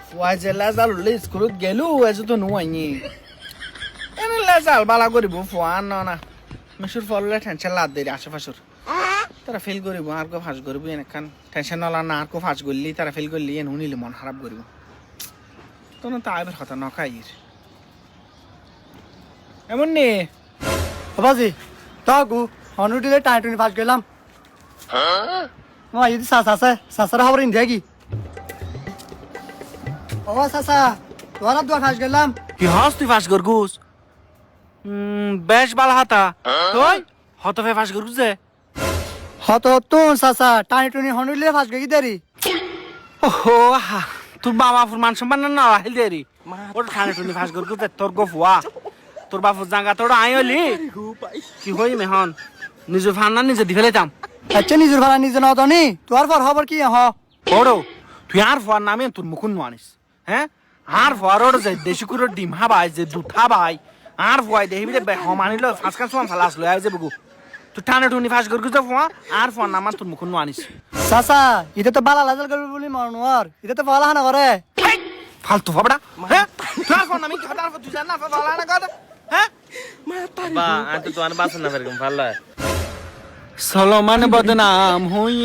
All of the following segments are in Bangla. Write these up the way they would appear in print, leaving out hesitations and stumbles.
ফুয়াজে লাজাল উল্লে স্কুলত গেলো আজি তো নুয়াইনি এনে লাজাল বালা করিব ফুয়া না মেসুর ফললে টেনশন লাদ দেরি আশেপাশের তারা ফেল করিব আর কো ফাঁস করিব এনেখান টেনশন নলা না আর কো ফাঁস করলি তারা ফেল করলি এন হুনিলে মন খারাপ করিব তোর তো আইবার কথা নকাইর এমন নে বাবাজি তাকু হনুটিলে টাইটুনি ফাঁস গেলাম মা ইদি সাসার খবর ইন দেখি ও সাসা তোরা দুয়া ফাঁস গেলাম কি হাস তুই ফাঁস করগুস বেশ বালা হাতা তুই হত ফে ফাঁস করগুস যে হত তুন সাসা টাইটুনি হনুটিলে ফাঁস গেছি দেরি ওহো তোর বাবা ফুর মান সম্মান না হিল দেরি ওর খানে টুনি ফাঁস করগুস তোর গো ফুয়া তোর বাপুর জাঙ্গা তোর আইলি কি হই মেহন নিজে ফান্না নিজে দি ফেলেতাম আচ্ছা নিজের ভাড়া নিজে নাও তনি তোর পর খবর কি হ বড় তুই আর ফুয়ার নামে তোর মুকুন আনিস হ্যাঁ আর ফুয়ার ওর যে দেশি কুড়োর ডিম হাবাই যে দুধ হাবাই আর ফুয়াই দেখিবি রে হম আনিল ফাঁস কান সোয়ান ফালাস লয় আই যে বুগু তুই টানে টুনি ফাঁস করগুস তো ফুয়া আর ফুয়ার নাম তোর মুকুন আনিস সাসা এটা তো বালা লাজাল করবে বলি মনোয়ার এটা তো বালা হানা করে ফালতু ফাবড়া হ্যাঁ তুই আর ফুয়ার নামে কি কথা তুই জান না ফালা না কথা হ্যাঁ বা আজ তো তোমার বাসন না ফেরকম ভালো सलोमन बदनाम हुई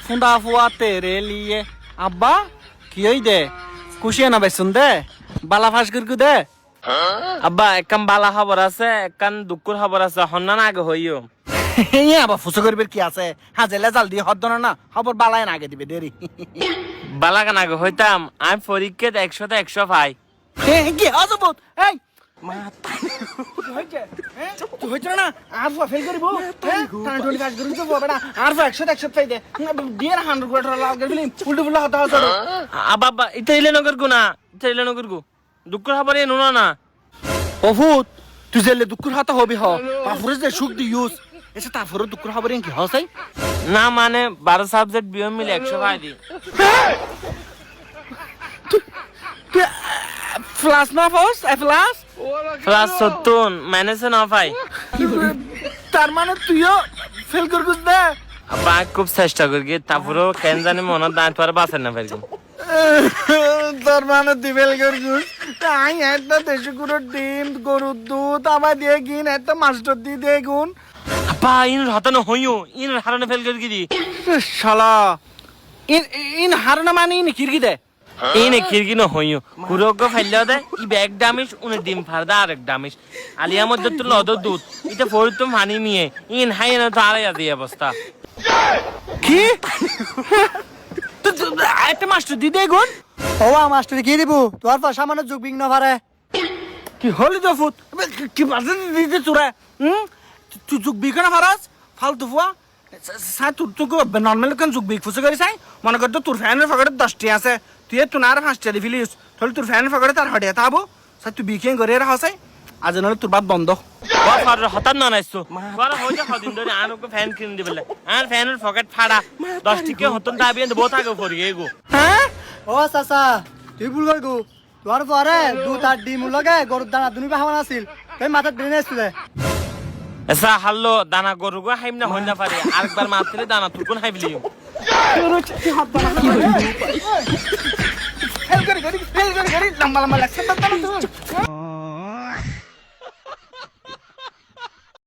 फुंदा फुआ तेरे लिए अब्बा की होई दे खुशी है ना भाई सुन दे बाला फाश कर दे আব্বা একখান বালা খবর আছে একখান দুঃখর খবর আছে হন্না আগে হইও ये अब्बा फुसो करबे की আছে হাজেলে জলদি হদ না খবর বালায় না আগে দিবে দেরি বালা কান আগে হইতাম আমি পরীক্ষাতে 100তে 100 পাই কি আজবত এই তুই হইছ না আর ফুয়া ফেল করিব টানা টুনি ফাশ করিব তো বেটা আর ফুয়া 100 পাই দে বিয়ের 100 কোটি লাল করবি উল্টো ফুল্টা হতা হতা আব্বা এটা ইলে নগর গো না এটা ইলে নগর গো দুঃখর খবর এ নুনা না অভূত তুই জেলে দুঃখর হতা হবি হ পাফরে যে সুখ দি ইউজ এসে তারপরে দুঃখর খবর কি হসাই না মানে 12 সাবজেক্ট বিয়ে মিলে 100 পাই দি ফ্লাস না ফস ফ্লাস ক্লাস 70 মাইনাসে না পাই তার মানে তুইও ফেল করগুস দে আব্বা খুব চেষ্টা করি তারপরেও কেন জানি মনে দাঁত পারে বাঁচেন না পারি তার মানে তুই ফেল করগুস তাই একটা দেশি গুঁড়োর ডিম গরুর দুধ আমার দিয়ে গিন একটা মাস্টার দিয়ে দিয়ে গুন আব্বা ইন হতানো হইও ইন হারানো ফেল করি দি শালা ইন হারনা মানে ইন কিরকি দে ইনে খিরগিনো হইও কুরোগো ফাইল্লা দে ই ব্যাগ ডামিস উনি ডিম ফারদা আরেক ডামিস আলিয়া মধ্যে তো লদ দুধ এটা ফরিত মানি নিয়ে ইন হাইনা তো আড়াই আদি অবস্থা কি একটা মাস্টার দিয়ে দিয়ে গুন ও মাস্টার কি দিব তোর পর সামান্য যোগ বিঘ্ন পারে কি হলি তো ফুট কি বাজে দিতে চুরা তুই যুগ বিক না ফারাস ফালতু ফুয়া সাই তোকে নর্মাল কেন যুগ বিক ফুসে করি সাই মনে করতো তোর ফ্যানের ফকটে 10টি আছে তুই তুই আর 5টি দি ফিলিস তাহলে তোর ফ্যানের ফকটে তার হড়ে তাবো সাই তুই বিকিং করে রাখা সাই আজ নলে তোর বাদ বন্ধ ওয়া ফার হতান না নাইছো ওরা হইছে কদিন ধরে আনকো ফ্যান কিনে দিবেলে আর ফ্যানের পকেট ফাড়া 10 টিকে হতন দাবি এন্ড বহুত আগে পড়ি এগো হ্যাঁ ও সাসা তুই ভুল করগু তোর পরে দুধ আর ডিম লগে গরুর দানা দুনি বাহান আছিল তুই মাথা ড্রেনে আসছিল এসা হাল্লো দানা গরু গো হাইম না হই না পারে আরেকবার মারতে দানা তুই কোন হাইবলি ফেল করে লম্বা লম্বা লাগছে